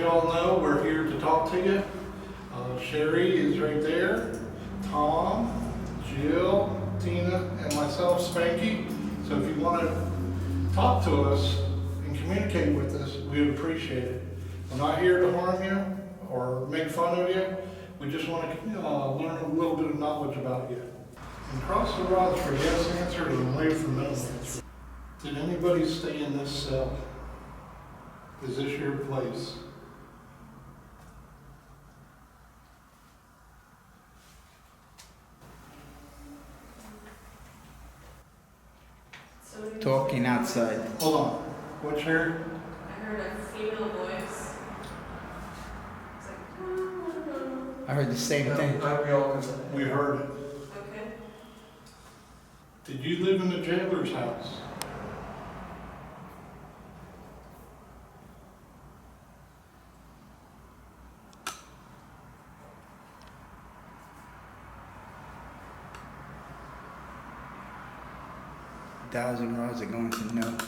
y'all know, we're here to talk to you. Sherry is right there, Tom, Jill, Tina, and myself, Spanky. So if you want to talk to us and communicate with us, we would appreciate it. We're not here to harm you or make fun of you. We just want to learn a little bit of knowledge about you. And cross the rods for yes answers and wait for no answers. Did anybody stay in this cell? Is this your place? Talking outside. Hold on. What's your? I heard a female voice. It's like, I heard the same thing. We heard it. okay. Did you live in the jailer's house? Thousand rods are going to no.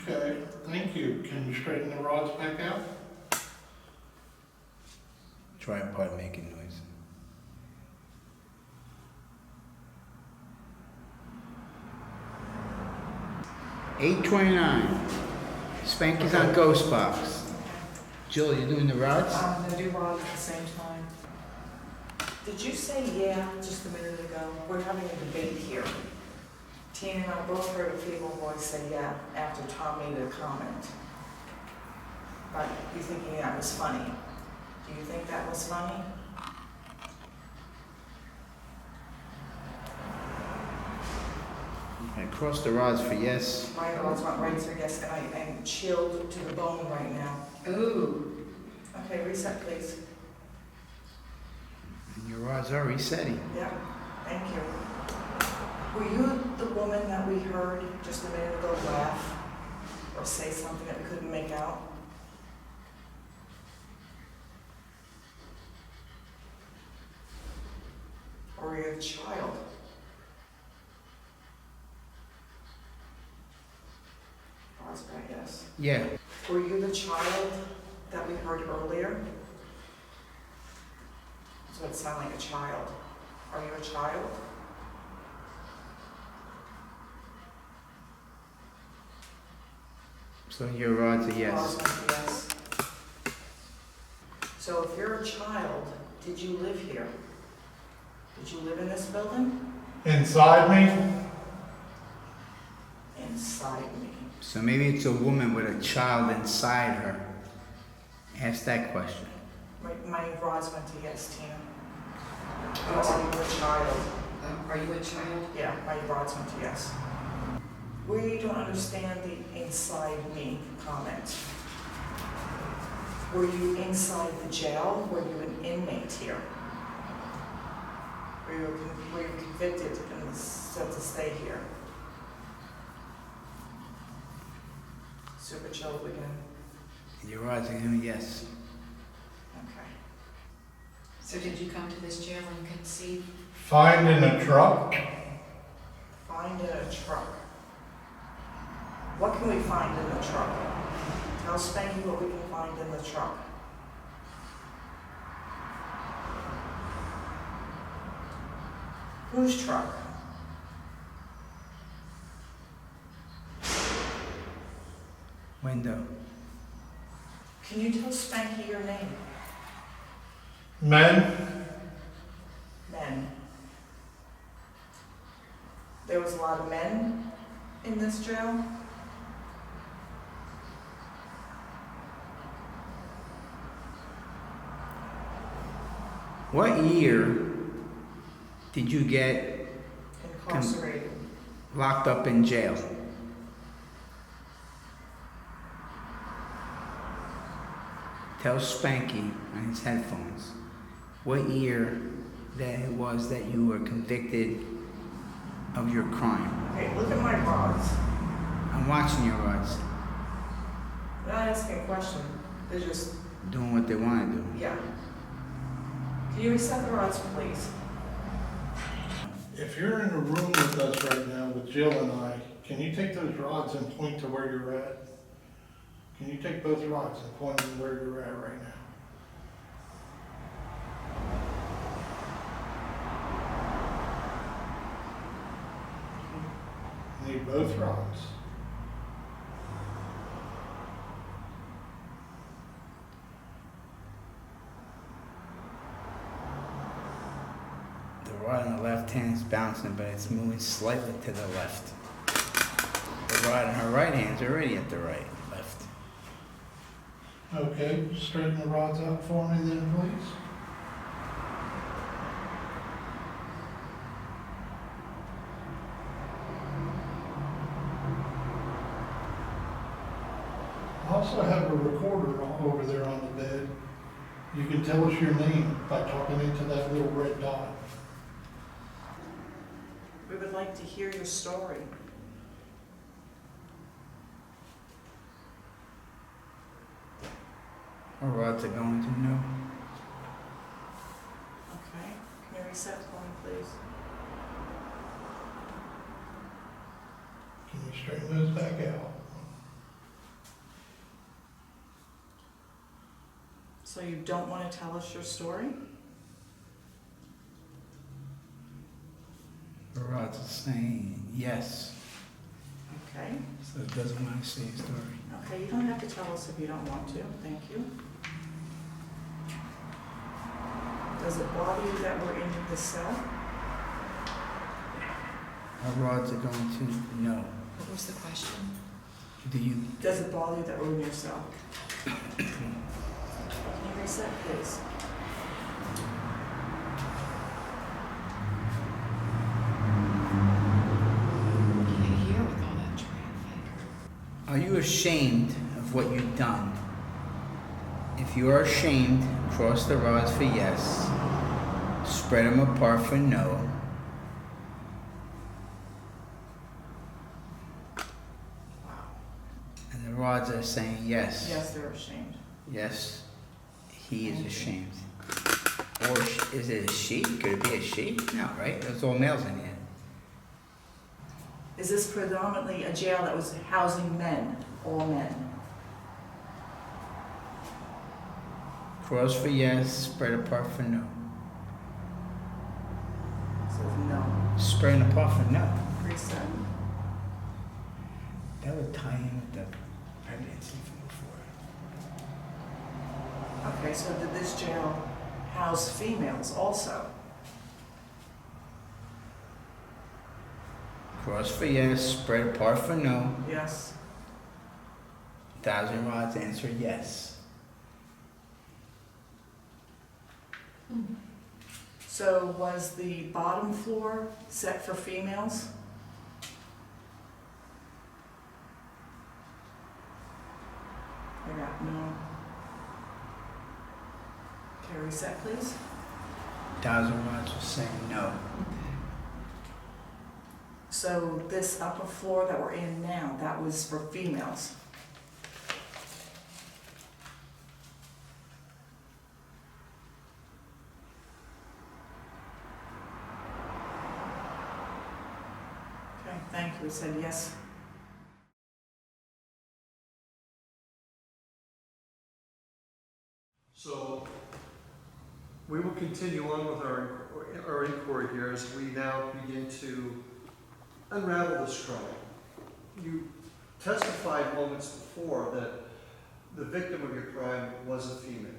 Okay, thank you. Can you straighten the rods back out? Tripod making noise. $8.29. Spanky's on Ghost Box. Jill, you doing the rods? I'm gonna do rods at the same time. Did you say yeah just a minute ago? We're having a debate here. Tina and I both heard a female voice say yeah after Tom made a comment. But you thinking that was funny? Do you think that was funny? Okay, cross the rods for yes. My rods went right to yes, and I'm chilled to the bone right now. Ooh. Okay, reset please. And your rods are resetting. Yeah, thank you. Were you the woman that we heard just a minute ago laugh or say something that we couldn't make out? Or were you a child? Oh, that's right, yes. Yeah. Were you the child that we heard earlier? So it sounded like a child. Are you a child? So your rods are yes. Yes. So if you're a child, did you live here? Did you live in this building? Inside me? Inside me. So maybe it's a woman with a child inside her. Ask that question. My rods went to yes, Tina. Are you a child? Are you a child? Yeah, my rods went to yes. We don't understand the inside me comment. Were you inside the jail? Were you an inmate here? Were you convicted and set to stay here? Super chilled again. Your rods are going to yes. Okay. So did you come to this jail and conceive? Find in a truck? Find in a truck. What can we find in the truck? Tell Spanky what we can find in the truck. Whose truck? Window. Can you tell Spanky your name? Men? Men. There was a lot of men in this jail? What year did you get Incarcerated. locked up in jail? Tell Spanky on his headphones what year that it was that you were convicted of your crime. Okay, look at my rods. I'm watching your rods. They're not asking a question. They're just, Doing what they want to do. yeah. Can you reset the rods, please? If you're in a room with us right now with Jill and I, can you take those rods and point to where you're at? Can you you take both rods and point them where you're at right now. Need both rods. The rod on the left hand is bouncing, but it's moving slightly to the left. The rod on her right hand's already at the right, left. Okay, straighten the rods out for me then, please. I also have a recorder over there on the bed. You can tell us your name by talking into that little red dot. We would like to hear your story. Our rods are going to no. Okay, can you reset for me, please? Can you straighten those back out? So you don't want to tell us your story? The rods are saying yes, Okay. so it doesn't want to say a story. Okay, you don't have to tell us if you don't want to. Thank you. Does it bother you that we're in the cell? Our rods are going to no. What was the question? Do you? Does it bother you that we're in your cell? Can you reset, please? Can't hear with all that traffic. Are you ashamed of what you've done? If you are ashamed, cross the rods for yes. Spread them apart for no. Wow. And the rods are saying yes. Yes, they're ashamed. Yes, he is ashamed. Or is it a she? Could it be a she? No, right? There's all males in here. Is this predominantly a jail that was housing men, all men? Cross for yes, spread apart for no. Says no. Spreading apart for no. Reset. That would tie in with the pregnancy from before. Okay, so did this jail house females also? Cross for yes, spread apart for no. Yes. 1,000 rods answer yes. So was the bottom floor set for females? I got no. Okay, reset please. 1,000 rods was saying no. So this upper floor that we're in now, that was for females? Okay, thank you, we said yes. So we will continue on with our inquiry here as we now begin to unravel this crime. You testified moments before that the victim of your crime was a female.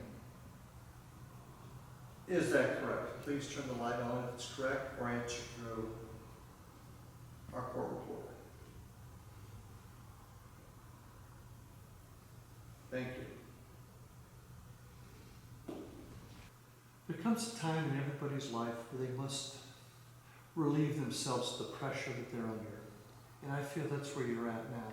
Is that correct? Please turn the light on if it's correct, or answer through our court report. Thank you. There comes a time in everybody's life where they must relieve themselves of the pressure that they're under. And I feel that's where you're at now.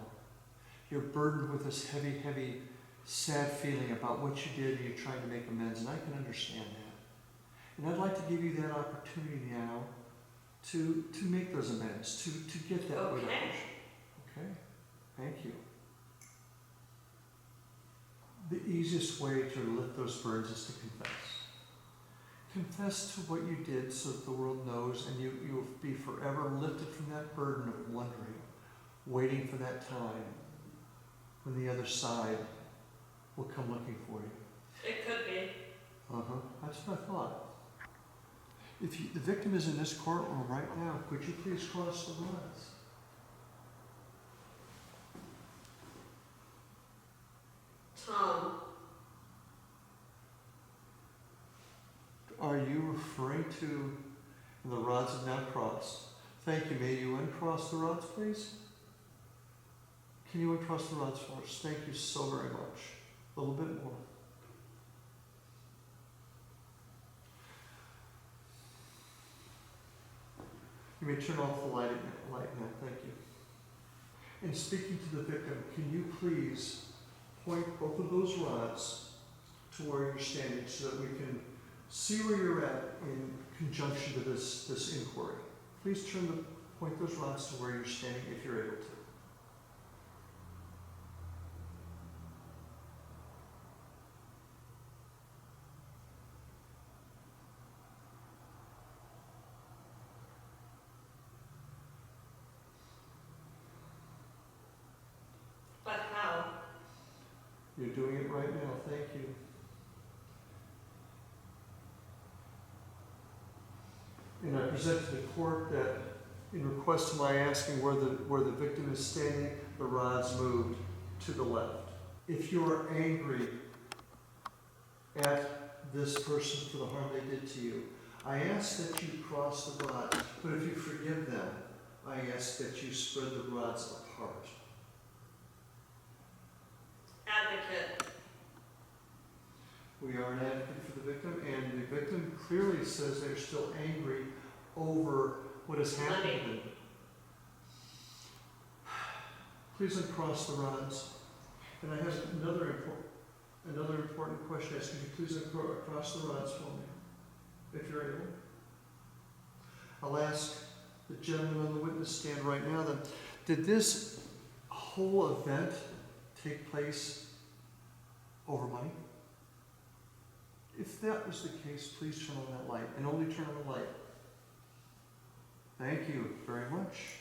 You're burdened with this heavy, heavy, sad feeling about what you did and you're trying to make amends, and I can understand that. And I'd like to give you that opportunity now to make those amends, to get that rid of it. Okay? Thank you. The easiest way to lift those burdens is to confess. Confess to what you did so that the world knows, and you will be forever lifted from that burden of wondering, waiting for that time when the other side will come looking for you. It could be. Uh-huh, that's what I thought. If the victim is in this courtroom right now, could you please cross the rods? Tom, Are you referring to the rods have now crossed? Thank you. May you uncross the rods, please? Can you uncross the rods for us? Thank you so very much. A little bit more. You may turn off the light now. Thank you. And speaking to the victim, can you please point both of those rods to where you're standing so that we can see where you're at in conjunction to this inquiry. Please point those rods to where you're standing if you're able to. but how? You're doing it right now. Thank you. And I present to the court that in request to my asking where the victim is standing, the rods moved to the left. If you are angry at this person for the harm they did to you, I ask that you cross the rods, but if you forgive them, I ask that you spread the rods apart. Advocate. We are an advocate for the victim, and the victim clearly says they're still angry over what has happened to them. Please uncross the rods. And I have another important question. Could you please uncross the rods for me, if you're able? I'll ask the gentleman on the witness stand right now then, did this whole event take place over money? If that was the case, please turn on that light, and only turn on the light. Thank you very much.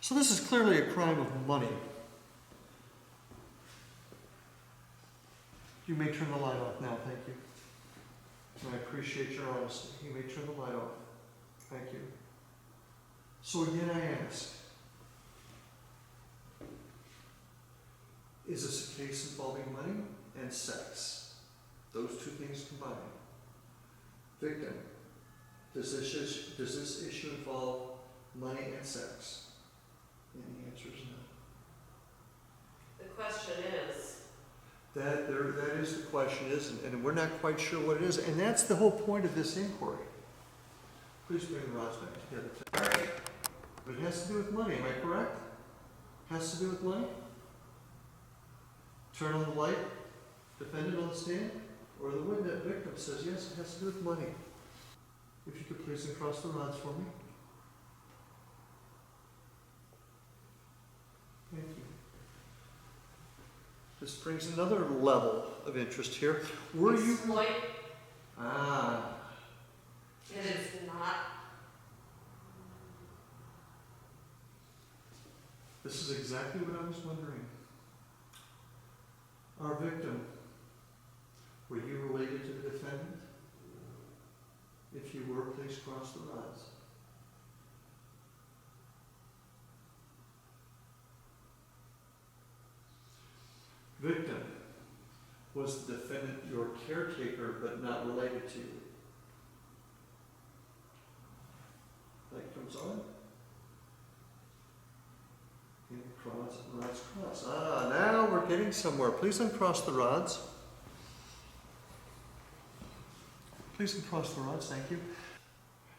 So this is clearly a crime of money. You may turn the light off now, thank you. And I appreciate your honesty. You may turn the light off. Thank you. So again I ask, is this a case involving money and sex? Those two things combined. Victim, does this issue involve money and sex? And the answer is no. The question is, That is the question, isn't it? And we're not quite sure what it is. And that's the whole point of this inquiry. Please bring the rods back together. all right, But it has to do with money, am I correct? Has to do with money? Turn on the light, defendant on the stand, or the witness victim says, yes, it has to do with money. If you could please uncross the rods for me. Thank you. This brings another level of interest here. Were you... exploit, Ah, it is not. this is exactly what I was wondering. Our victim, were you related to the defendant? If you were, please cross the rods. Victim, was the defendant your caretaker but not related to you? Light comes on. And cross, rods cross. Ah, now we're getting somewhere. Please uncross the rods. Please uncross the rods, thank you.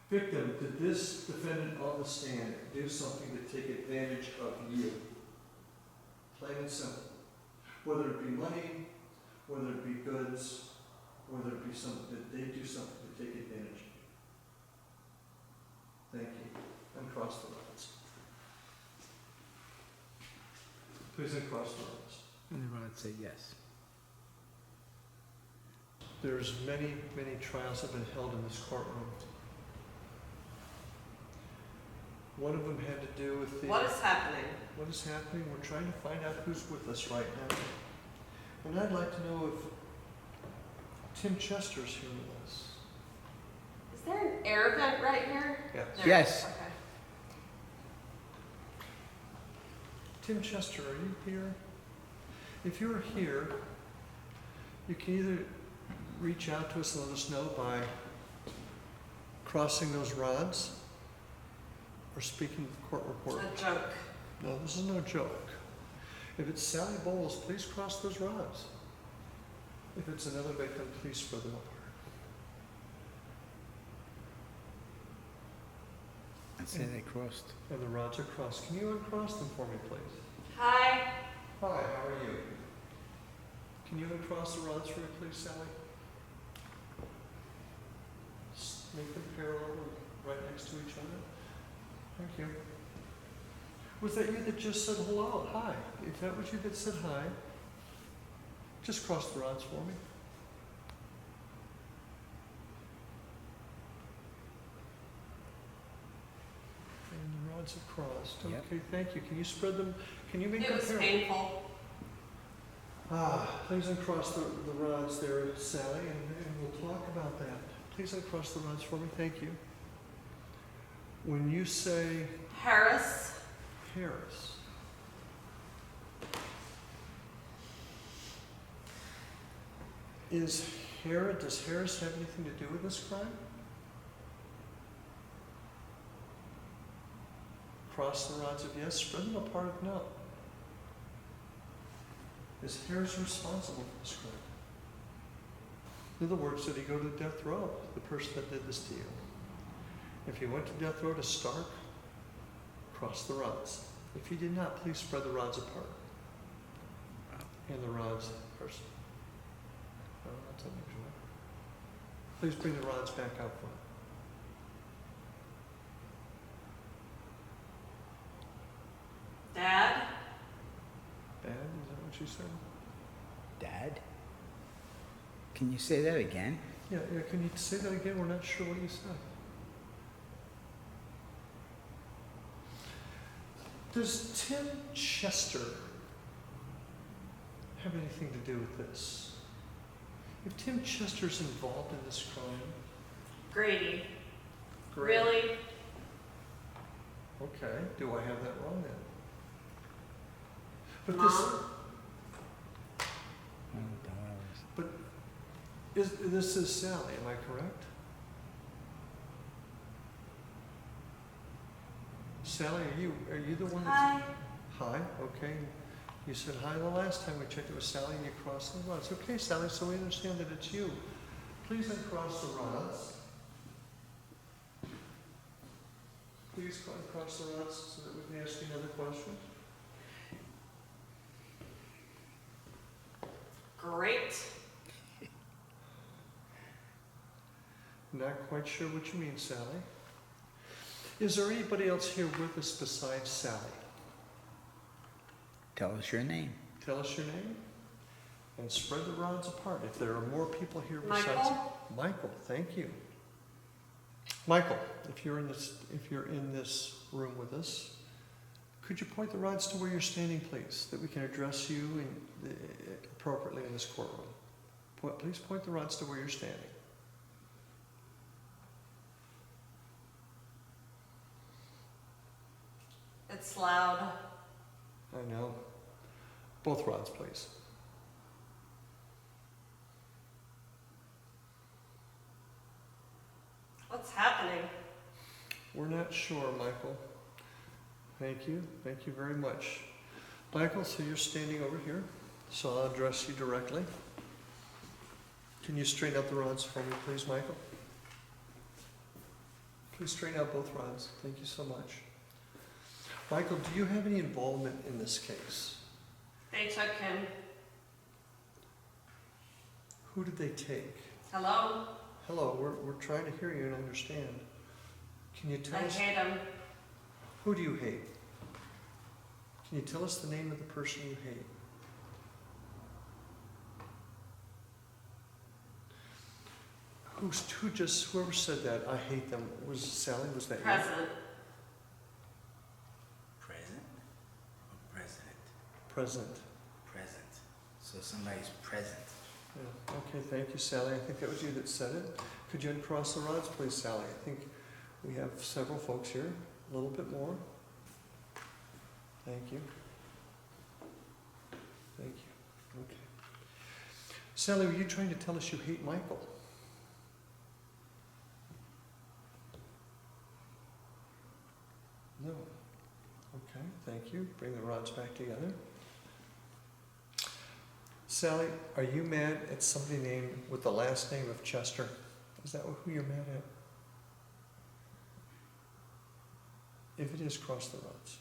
Victim, did this defendant on the stand do something to take advantage of you? Plain and simple. Whether it be money, whether it be goods, whether it be something, did they do something to take advantage of you? Thank you. Uncross the rods. Please uncross the rods. And the rod said yes. There's many, many trials have been held in this courtroom. One of them had to do with the... What is happening? What is happening? We're trying to find out who's with us right now. And And I'd like to know if Tim Chester's here with us. Is there an air vent right here? Yes. There. Yes. Okay. Tim Chester, are you here? If you're here, you can either reach out to us and let us know by crossing those rods or speaking to the court reporter. A joke. No, this is no joke. If it's Sally Bowles, please cross those rods. If it's another victim, please spread them apart. I said they crossed. And the rods are crossed. Can you uncross them for me, please? Hi. Hi, how are you? Can you uncross the rods for me, please, Sally? Just make them parallel, right next to each other. Thank you. Was that you that just said hello? Hi. If that was you that said hi, just cross the rods for me. And the rods have crossed. Yep. Okay, thank you. Can you spread them? Can you make It them was parallel? painful. Please uncross the rods there, Sally, and we'll talk about that. Please uncross the rods for me. Thank you. When you say Harris. Harris, does Harris have anything to do with this crime? Cross the rods if yes, spread them apart if no. Is Harris responsible for this crime? In other words, did he go to death row, the person that did this to you? If he went to death row to Stark, cross the rods. If he did not, please spread the rods apart. And the rods first. Oh, that's unusual. Please bring the rods back out front. Dad. Bad, is that what you said? Dad? Can you say that again? Yeah, can you say that again? We're not sure what you said. Does Tim Chester have anything to do with this? If Tim Chester's involved in this crime, Grady. great. Really? Okay, do I have that wrong then? But Mom? this is Sally, am I correct? Sally, are you the one that's... Hi. Hi, okay. You said hi the last time we checked. It was Sally and you crossed the rods. Okay, Sally, so we understand that it's you. Please uncross the rods. Please uncross the rods so that we can ask you another question. Great. Not quite sure what you mean, Sally. Is there anybody else here with us besides Sally? Tell us your name. Tell us your name and spread the rods apart. If there are more people here besides Michael. Michael, thank you. Michael, if you're in this room with us, could you point the rods to where you're standing, please, that we can address you appropriately in this courtroom? Please point the rods to where you're standing. It's loud. I know. Both rods, please. What's happening? We're not sure, Michael. Thank you. Thank you very much. Michael, so you're standing over here, so I'll address you directly. Can you straighten out the rods for me, please, Michael? Please straighten out both rods. Thank you so much. Michael, do you have any involvement in this case? They took him. Who did they take? Hello? Hello, we're trying to hear you and understand. Can you tell I us, hate him. who do you hate? Can you tell us the name of the person you hate? Whoever said that, I hate them, was Sally, was that you? Present. Present or president? Present. Present. So so somebody's present. Yeah. Okay, thank you, Sally. I think that was you that said it. Could you uncross the rods, please, Sally? I think we have several folks here. A little bit more. Thank you. Thank you. Okay. Sally, were you trying to tell us you hate Michael? No. Okay, thank you. Bring the rods back together. Sally, are you mad at somebody named with the last name of Chester? Is that who you're mad at? If it is, cross the rods.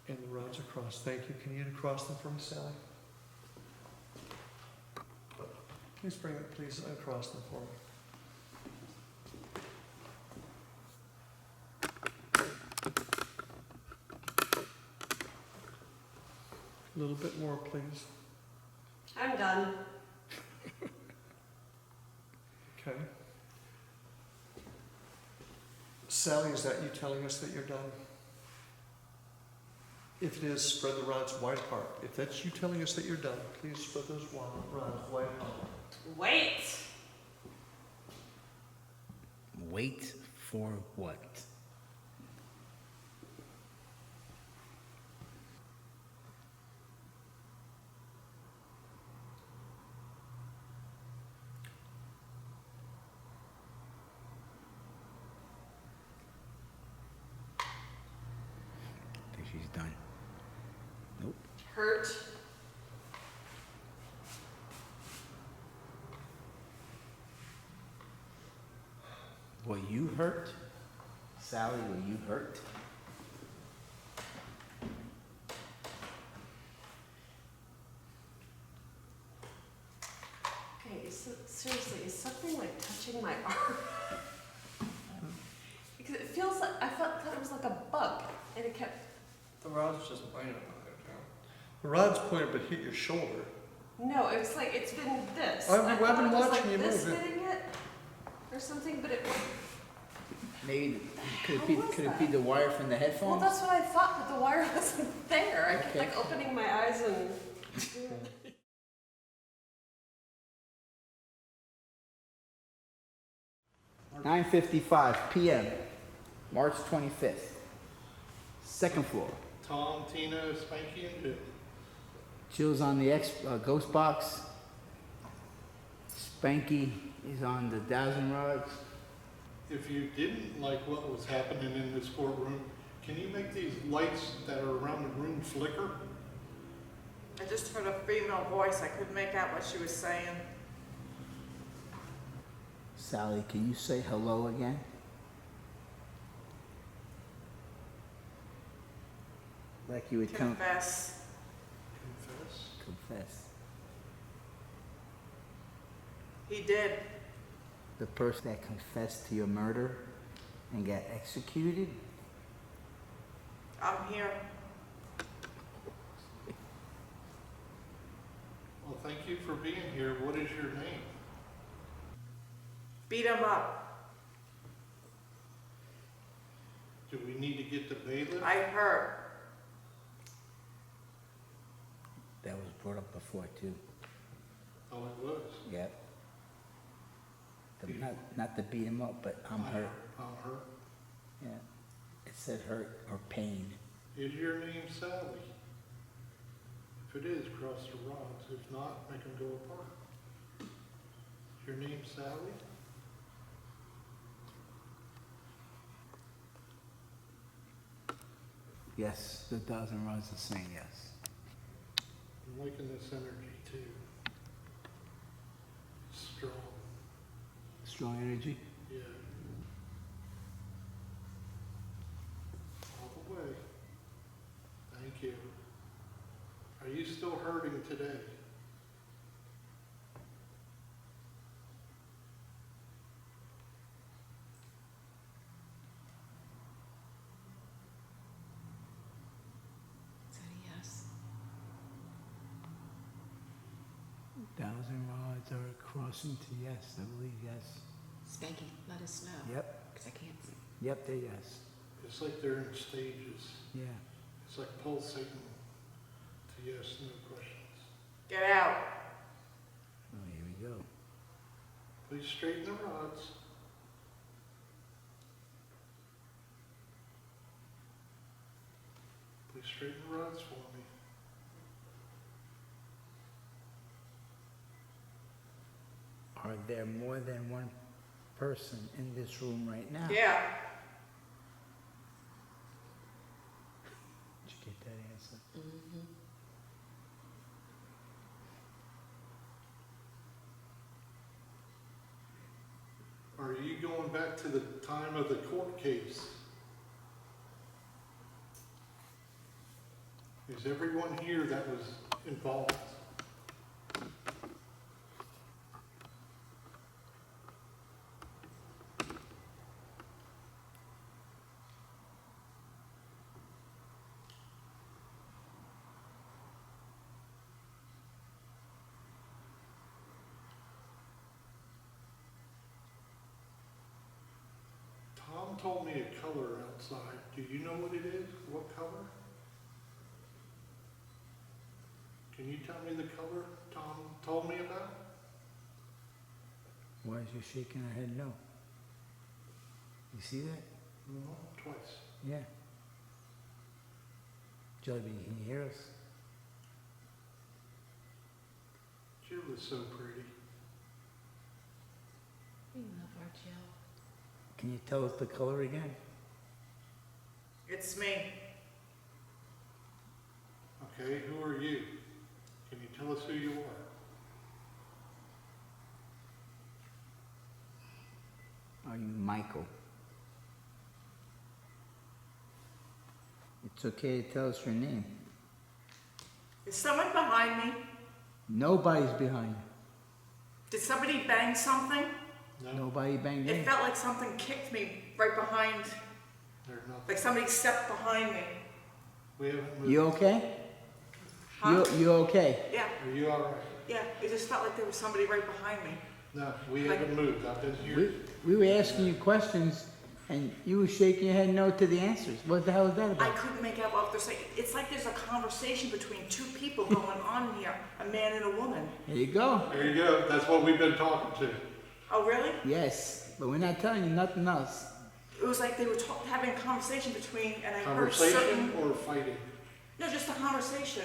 And the rods across. Thank you. Can you uncross them for me, Sally? Please bring it. Please uncross them for me. A little bit more, please. I'm done. Okay. Sally, is that you telling us that you're done? If it is, spread the rods wide apart. If that's you telling us that you're done, please spread those rods wide apart. Wait. Wait for what? I think she's done. Nope. Hurt. Were you hurt? Sally, were you hurt? Okay, so, seriously, is something like touching my arm? Because it feels like, thought it was like a bug, and it kept, The rod's just pointed on it, Joe. The rod's pointed but hit your shoulder. no, it's like, it's been this. I've I been thought it was watching you like this move it. hitting it, or something, but it, Maybe, How was could it be that? the wire from the well, headphones? that's what I thought, but the wire wasn't there. I kept Okay. like opening my eyes and, 9:55 p.m., March 25th. Second floor. Tom, Tina, Spanky, and Jill. Jill's on the ghost box. Spanky is on the dowsing rods. If you didn't like what was happening in this courtroom, can you make these lights that are around the room flicker? I just heard a female voice. I couldn't make out what she was saying. Sally, can you say hello again? Like you would Confess. Confess. confess. He did. The person that confessed to your murder and got executed? I'm here. Well, thank you for being here. What is your name? Beat him up. Do we need to get the bailiff? I heard. That was brought up before too. Oh, it was. Yep. Not to beat him up, but I'm hurt. I'm hurt. Yeah. It said hurt or pain. Is your name Sally? If it is, cross the rods. If not, make them go apart. Is your name Sally? Yes, the dozen rods are saying yes. I'm liking this energy too. Strong. Strong energy? Yeah. All the way. Thank you. Are you still hurting today? Is that a yes? Thousand rods are crossing to yes, I believe yes. Spanky, let us know. Yep. Because I can't see. Yep, there, yes. It's like they're in stages. Yeah. It's like pulsating to yes, no questions. Get out. Oh, here we go. Please straighten the rods. Please straighten the rods for me. Are there more than one person in this room right now? Yeah. Did you get that answer? Mm-hmm. Are you going back to the time of the court case? Is everyone here that was involved? Tom told me a color outside. Do you know what it is? What color? Can you tell me the color Tom told me about? Why is you shaking her head no? You see that? No, twice. Yeah. Jelly Bean, can you hear us? Jill is so pretty. We love our Jill. Can you tell us the color again? It's me. Okay, who are you? Can you tell us who you are? Are you Michael? It's okay to tell us your name. Is someone behind me? Nobody's behind you. Did somebody bang something? No, Nobody banged It in. felt like something kicked me right behind, there's nothing. like somebody stepped behind me. We haven't moved. You okay? Huh? You okay? Yeah, Are you all right? yeah. It just felt like there was somebody right behind me. No, we Like- haven't moved. I've been here. We were asking you questions and you were shaking your head no to the answers. What the hell is that I about? couldn't make out what they're saying. It's like there's a conversation between two people going on here, a man and a woman. There you go. There you go. That's what we've been talking to. Oh, really? Yes, but we're not telling you nothing else. It was like they were having a conversation between, and I heard Conversation certain. or fighting? No, just a conversation.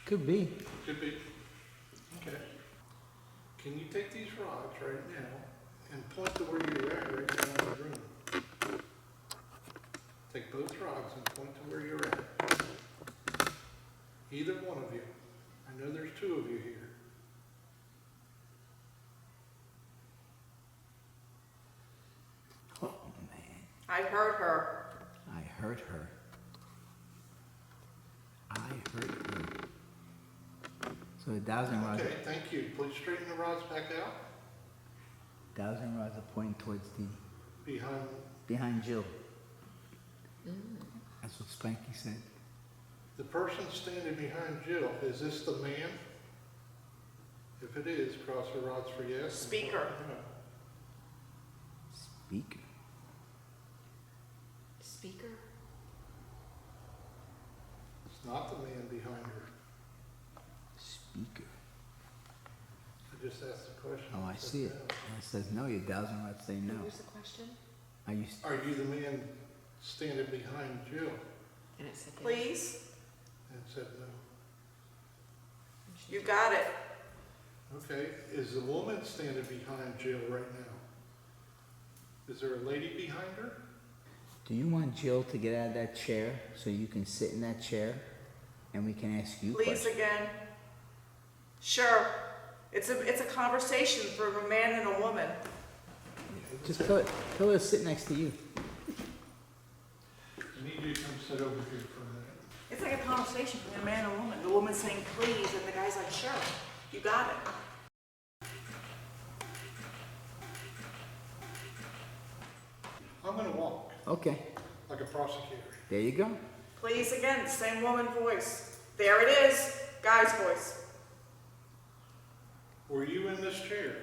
Could be. Could be. Okay. Can you take these rods right now and point to where you're at right now in the room? Take both rods and point to where you're at. Either one of you. I know there's two of you here. Oh man, I heard her. I hurt her. I hurt her. So 1,000 rods. Okay, thank you. Please straighten the rods back out 1,000 rods are pointing towards the behind. Jill. That's what Spanky said. The person standing behind Jill, is this the man? If it is, cross the rods for yes. Speaker. Speaker. Speaker? It's not the man behind her. Speaker. I just asked the question. Oh, I see it. And it says no. Your 1,000 rods say no. What was the question? Are you? Are you the man standing behind Jill? And it said yes. Please. And it said no. And she- You got it. Okay, is the woman standing behind Jill right now? Is there a lady behind her? Do you want Jill to get out of that chair so you can sit in that chair, and we can ask you Please questions? again. Sure. It's a conversation for a man and a woman. Just tell her to sit next to you. I need you to come sit over here for a minute. It's like a conversation between a man and a woman. The woman's saying please, and the guy's like, sure. You got it. I'm gonna walk Okay, like a prosecutor. there you go. Please again, same woman voice. There it is. Guy's voice. Were you in this chair?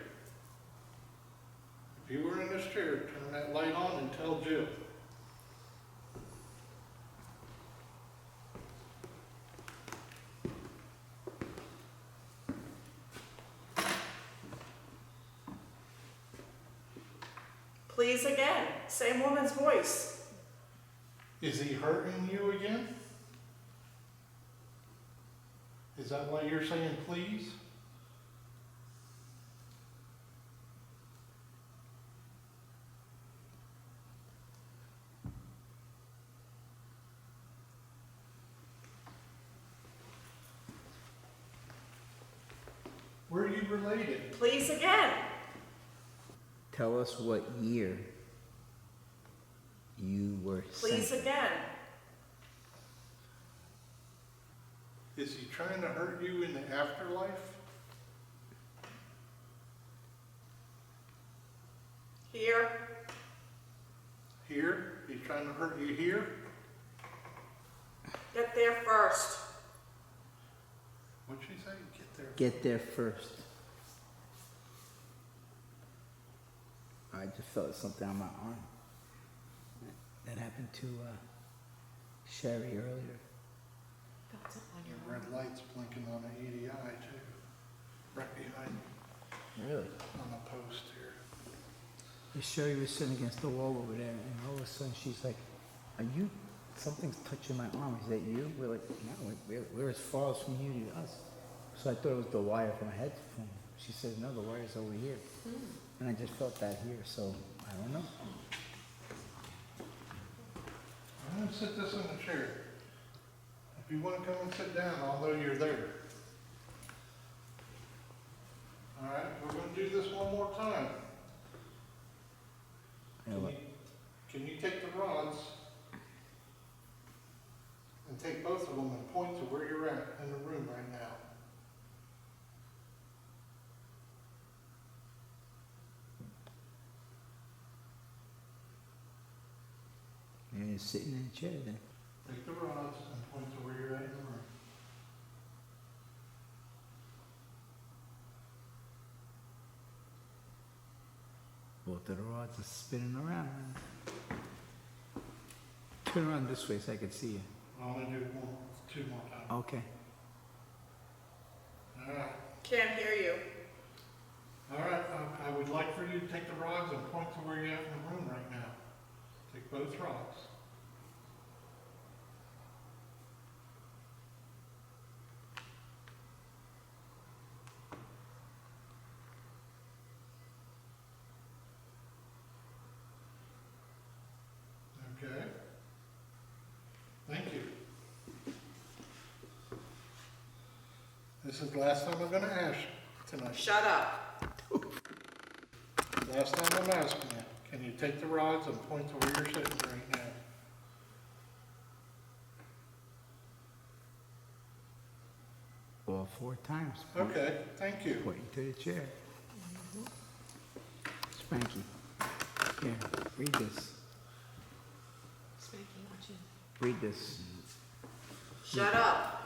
this chair, turn that light on and tell Jill. Please again, same woman's voice. Is he hurting you again? Is that why you're saying please? Were you related? Please again. Tell us what year you were Please sent. again. Is he trying to hurt you in the afterlife? Here. Here? He's trying to hurt you here? Get there first. What'd she say? Get there. Get there first. I just felt something on my arm. That happened to Sherry earlier. Felt something on your The red arm. light's blinking on the EDI too. Right behind Really? on the post here. Sherry was sitting against the wall over there, and all of a sudden she's like, "Are you? Something's touching my arm. Is that you?" We're like, "No, we're as far as from you to us." So I thought it was the wire from my headphone. She said, "No, the wire's over here." And I just felt that here, so I don't know. I'm gonna sit this in the chair. If you wanna come and sit down, I'll know you're there. All right, we're gonna do this one more time. You know what? Can you take the rods and take both of them and point to where you're at in the room right now? You're sitting in the chair then. Take the rods and point to where you're at in the room. Both of the rods are spinning around. Turn around this way so I can see you. I'm gonna do two more times. Okay. All right. Can't hear you. All right, I would like for you to take the rods and point to where you're at in the room right now. Take both rods. Okay. Thank you. This is the last time I'm gonna ask tonight. Shut up. Last time I'm asking you, can you take the rods and point to where you're sitting right now? All 4 times. Okay, thank you. Pointing to the chair. Spanky. Here, read this. Spanky, watch you. Read this. Shut up.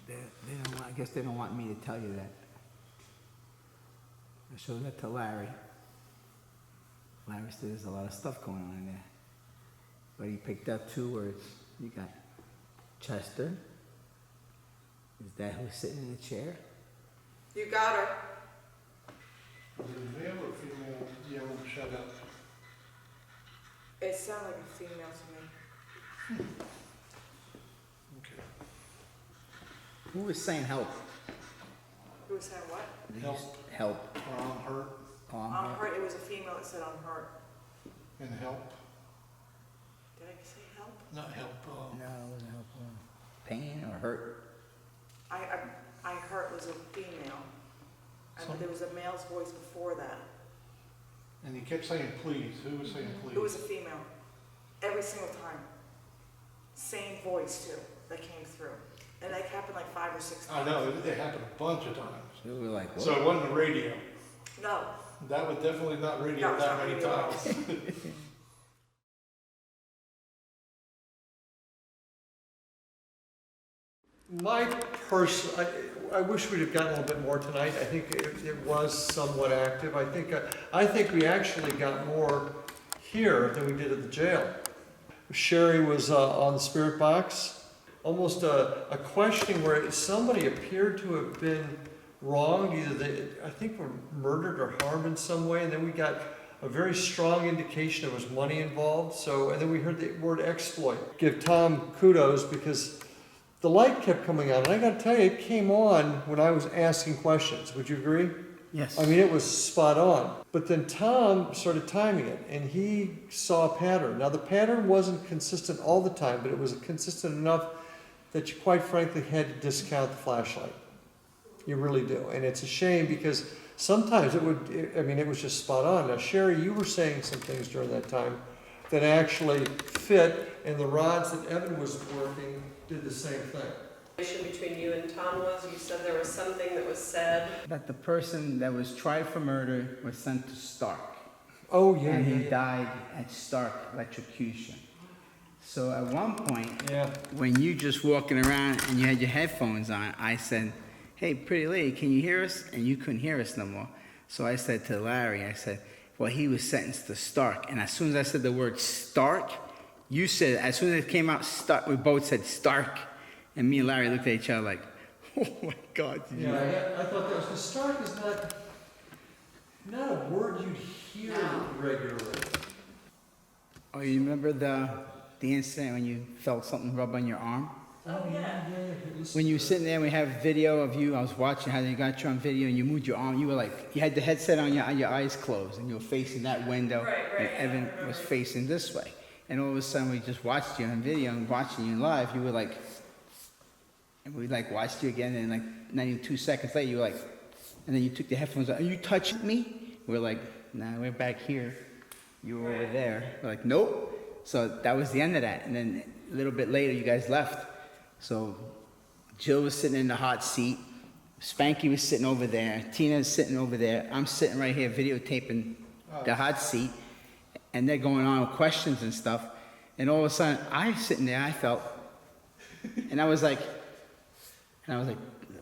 They don't want, I guess they don't want me to tell you that. I showed that to Larry. Larry said there's a lot of stuff going on in there. But he picked out 2 words. You got Chester. Is that who's sitting in the chair? You got her. Is it a male or female yelling shut up? It sounded like a female to me. Okay. Who was saying help? Who was saying what? Help. Help. Or I'm hurt I'm hurt. It was a female that said I'm hurt. and help. Did I say help? Not help, No, it wasn't help. Pain or hurt? I heard it was a female. Some- There was a male's voice before that. and he kept saying please. Who was saying please? It was a female. Every single time. Same voice too, that came through. And that happened like 5 or 6 I times. know, it happened a bunch of times. We were like, what? So it wasn't the radio. No. That was definitely not radio No, it's that not many radio at all. times. My I wish we'd have gotten a little bit more tonight. I think it was somewhat active. I think we actually got more here than we did at the jail. Sherry was on the spirit box, almost a questioning where somebody appeared to have been wronged, either they, I think, were murdered or harmed in some way, and then we got a very strong indication there was money involved. So, and then we heard the word exploit. Give Tom kudos because the light kept coming on, and I got to tell you, it came on when I was asking questions. Would you agree? Yes. I mean, it was spot on. But then Tom started timing it, and he saw a pattern. Now, the pattern wasn't consistent all the time, but it was consistent enough that you, quite frankly, had to discount the flashlight. You really do. And it's a shame because sometimes it was just spot on. Now, Sherry, you were saying some things during that time that actually fit, and the rods that Evan was working did the same thing. The issue between you and Tom was, you said there was something that was said. That the person that was tried for murder was sent to Stark. Oh, yeah, And yeah, he yeah. died at Stark electrocution. So at one point, Yeah. when you just walking around and you had your headphones on, I said, "Hey, pretty lady, can you hear us?" And you couldn't hear us no more. So I said to Larry, I said, well, he was sentenced to Stark. And as soon as I said the word Stark, you said, as soon as it came out, Stark, we both said Stark. And me and Larry looked at each other like, oh my God. Did you know? Yeah, I thought that was, because Stark is not a word you'd hear regularly. Oh, you remember the incident when you felt something rub on your arm? Oh, yeah. When you were sitting there, we have video of you. I was watching how they got you on video, and you moved your arm. You were like, you had the headset on, your eyes closed, and you were facing that window, and Evan was facing this way. And all of a sudden, we just watched you on video and watching you live. You were like, and we like watched you again, and like not even 2 seconds later, you were like, and then you took the headphones off. Are you touching me? We're like, nah, we're back here. You were over there. We're like, nope. So that was the end of that. And then a little bit later, you guys left. So Jill was sitting in the hot seat. Spanky was sitting over there. Tina's sitting over there. I'm sitting right here videotaping the hot seat. And they're going on with questions and stuff. And all of a sudden, I'm sitting there, I felt, and I was like,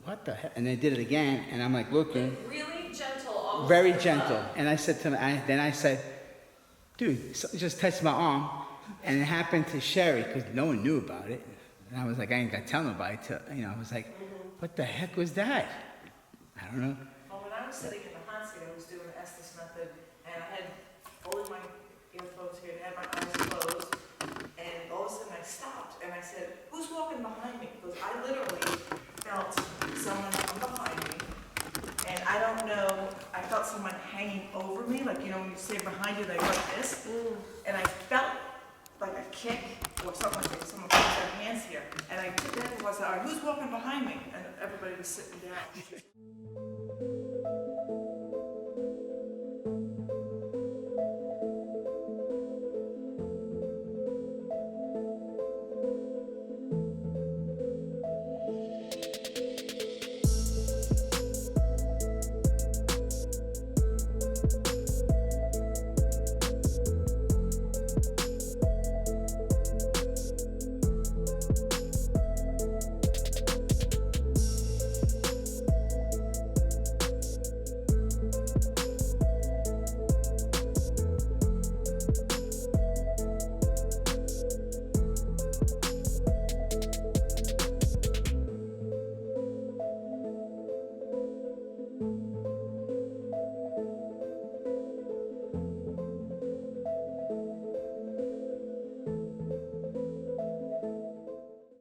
what the heck? And they did it again, and I'm like looking. Really gentle, almost. Very gentle. And I said to him, then I said, dude, something just touched my arm. And it happened to Sherry, because no one knew about it. And I was like, I ain't got to tell nobody. I was like, what the heck was that? I don't know. Well, when I was sitting in the hot seat, I was doing the Estes method, and I had all of my earphones here, and I had my eyes closed, and all of a sudden I stopped, and I said, who's walking behind me? Because I literally felt someone come behind me, and I don't know, I felt someone hanging over me, like, when you say behind you, they go like this, and I felt like a kick or something like that, someone put their hands here, and I did that, and I said, all right, who's walking behind me? And everybody was sitting down.